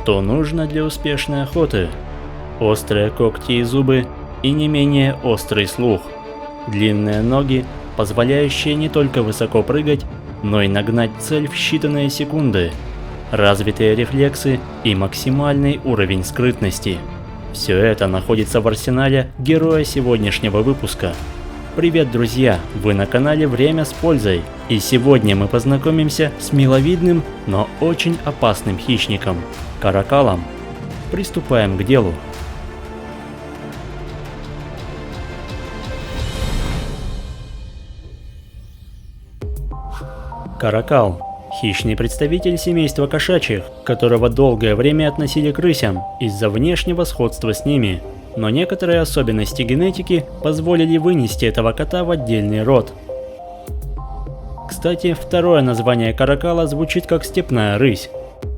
Что нужно для успешной охоты? Острые когти и зубы и не менее острый слух. Длинные ноги, позволяющие не только высоко прыгать, но и нагнать цель в считанные секунды. Развитые рефлексы и максимальный уровень скрытности. Все это находится в арсенале героя сегодняшнего выпуска. Привет, друзья! Вы на канале Время с пользой, и сегодня мы познакомимся с миловидным, но очень опасным хищником – каракалом. Приступаем к делу. Каракал – хищный представитель семейства кошачьих, которого долгое время относили к рысям из-за внешнего сходства с ними. Но некоторые особенности генетики позволили вынести этого кота в отдельный род. Кстати, второе название каракала звучит как степная рысь.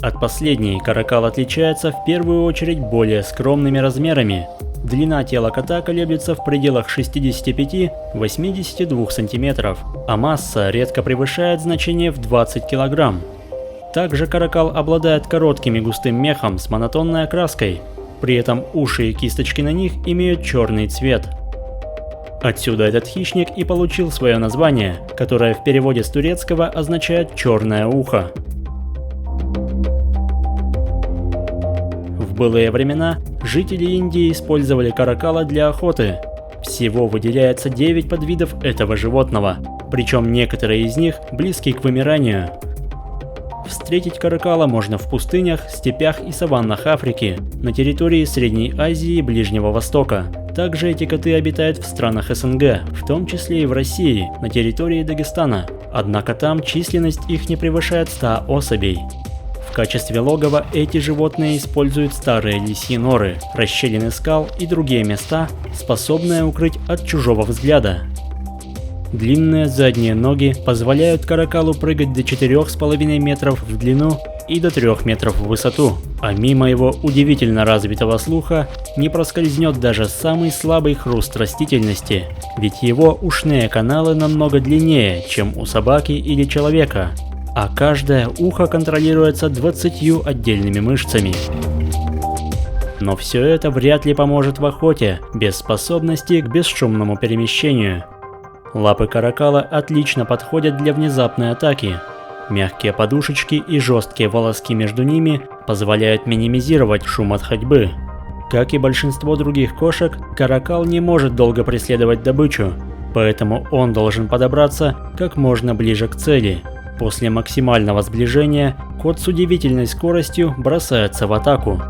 От последней каракал отличается в первую очередь более скромными размерами. Длина тела кота колеблется в пределах 65-82 см, а масса редко превышает значение в 20 кг. Также каракал обладает коротким и густым мехом с монотонной окраской. При этом уши и кисточки на них имеют черный цвет. Отсюда этот хищник и получил свое название, которое в переводе с турецкого означает «черное ухо». В былые времена жители Индии использовали каракала для охоты. Всего выделяется 9 подвидов этого животного, причем некоторые из них близки к вымиранию. Встретить каракала можно в пустынях, степях и саваннах Африки, на территории Средней Азии и Ближнего Востока. Также эти коты обитают в странах СНГ, в том числе и в России, на территории Дагестана. Однако там численность их не превышает 100 особей. В качестве логова эти животные используют старые лисьи норы, расщелины скал и другие места, способные укрыть от чужого взгляда. Длинные задние ноги позволяют каракалу прыгать до 4,5 метров в длину и до 3 метров в высоту, а мимо его удивительно развитого слуха не проскользнет даже самый слабый хруст растительности, ведь его ушные каналы намного длиннее, чем у собаки или человека, а каждое ухо контролируется 20 отдельными мышцами. Но все это вряд ли поможет в охоте без способности к бесшумному перемещению. Лапы каракала отлично подходят для внезапной атаки. Мягкие подушечки и жесткие волоски между ними позволяют минимизировать шум от ходьбы. Как и большинство других кошек, каракал не может долго преследовать добычу, поэтому он должен подобраться как можно ближе к цели. После максимального сближения кот с удивительной скоростью бросается в атаку.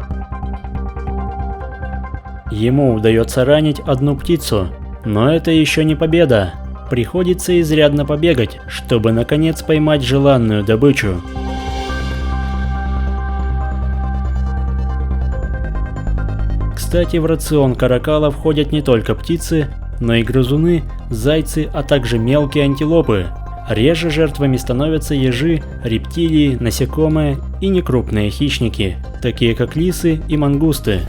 Ему удается ранить одну птицу, но это еще не победа. Приходится изрядно побегать, чтобы наконец поймать желанную добычу. Кстати, в рацион каракала входят не только птицы, но и грызуны, зайцы, а также мелкие антилопы. Реже жертвами становятся ежи, рептилии, насекомые и некрупные хищники, такие как лисы и мангусты.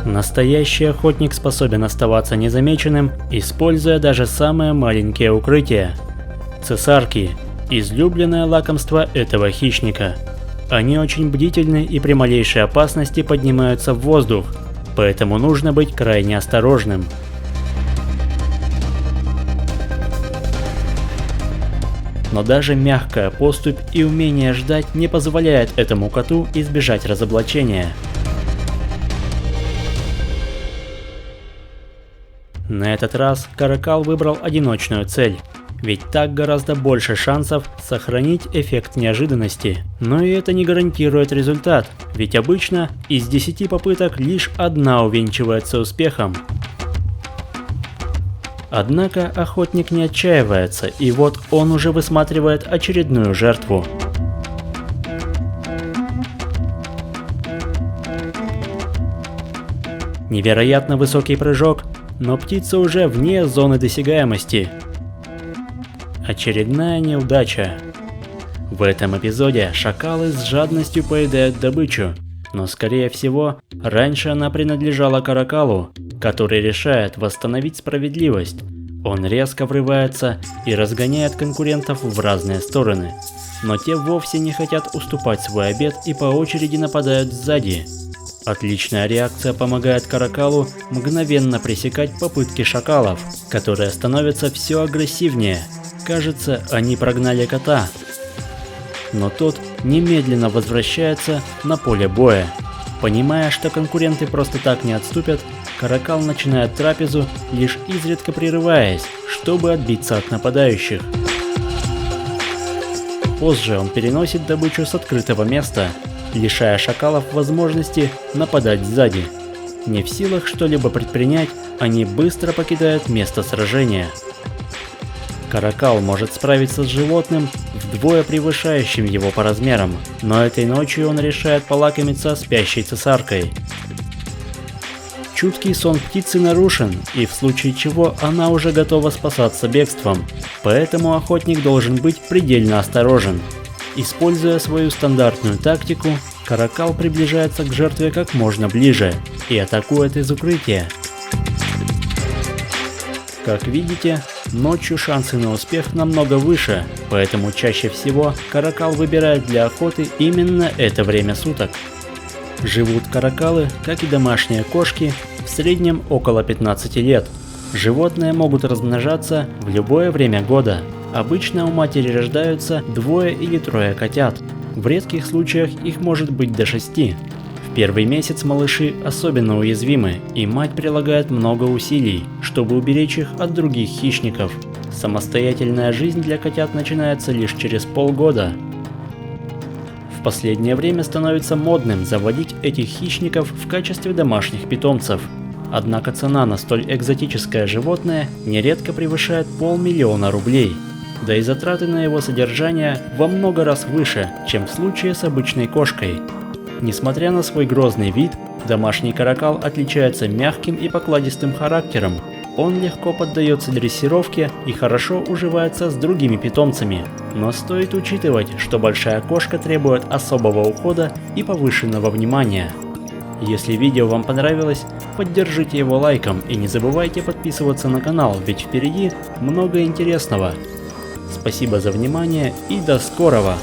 Настоящий охотник способен оставаться незамеченным, используя даже самые маленькие укрытия. Цесарки – излюбленное лакомство этого хищника. Они очень бдительны и при малейшей опасности поднимаются в воздух, поэтому нужно быть крайне осторожным. Но даже мягкая поступь и умение ждать не позволяет этому коту избежать разоблачения. На этот раз каракал выбрал одиночную цель, ведь так гораздо больше шансов сохранить эффект неожиданности. Но и это не гарантирует результат, ведь обычно из 10 попыток лишь одна увенчивается успехом. Однако охотник не отчаивается, и вот он уже высматривает очередную жертву. Невероятно высокий прыжок, но птица уже вне зоны досягаемости. Очередная неудача. В этом эпизоде шакалы с жадностью поедают добычу, но скорее всего, раньше она принадлежала каракалу, который решает восстановить справедливость. Он резко врывается и разгоняет конкурентов в разные стороны, но те вовсе не хотят уступать свой обед и по очереди нападают сзади. Отличная реакция помогает Каракалу мгновенно пресекать попытки шакалов, которые становятся все агрессивнее. Кажется, они прогнали кота. Но тот немедленно возвращается на поле боя. Понимая, что конкуренты просто так не отступят, Каракал начинает трапезу, лишь изредка прерываясь, чтобы отбиться от нападающих. Позже он переносит добычу с открытого места, лишая шакалов возможности нападать сзади. Не в силах что-либо предпринять, они быстро покидают место сражения. Каракал может справиться с животным, вдвое превышающим его по размерам, но этой ночью он решает полакомиться спящей цесаркой. Чуткий сон птицы нарушен, и в случае чего она уже готова спасаться бегством, поэтому охотник должен быть предельно осторожен. Используя свою стандартную тактику, Каракал приближается к жертве как можно ближе и атакует из укрытия. Как видите, ночью шансы на успех намного выше, поэтому чаще всего Каракал выбирает для охоты именно это время суток. Живут каракалы, как и домашние кошки, в среднем около 15 лет. Животные могут размножаться в любое время года. Обычно у матери рождаются 2 или 3 котят. В редких случаях их может быть до 6. В первый месяц малыши особенно уязвимы, и мать прилагает много усилий, чтобы уберечь их от других хищников. Самостоятельная жизнь для котят начинается лишь через полгода. В последнее время становится модным заводить этих хищников в качестве домашних питомцев. Однако цена на столь экзотическое животное нередко превышает 500 000 рублей. Да и затраты на его содержание во много раз выше, чем в случае с обычной кошкой. Несмотря на свой грозный вид, домашний каракал отличается мягким и покладистым характером. Он легко поддается дрессировке и хорошо уживается с другими питомцами. Но стоит учитывать, что большая кошка требует особого ухода и повышенного внимания. Если видео вам понравилось, поддержите его лайком и не забывайте подписываться на канал, ведь впереди много интересного. Спасибо за внимание и до скорого!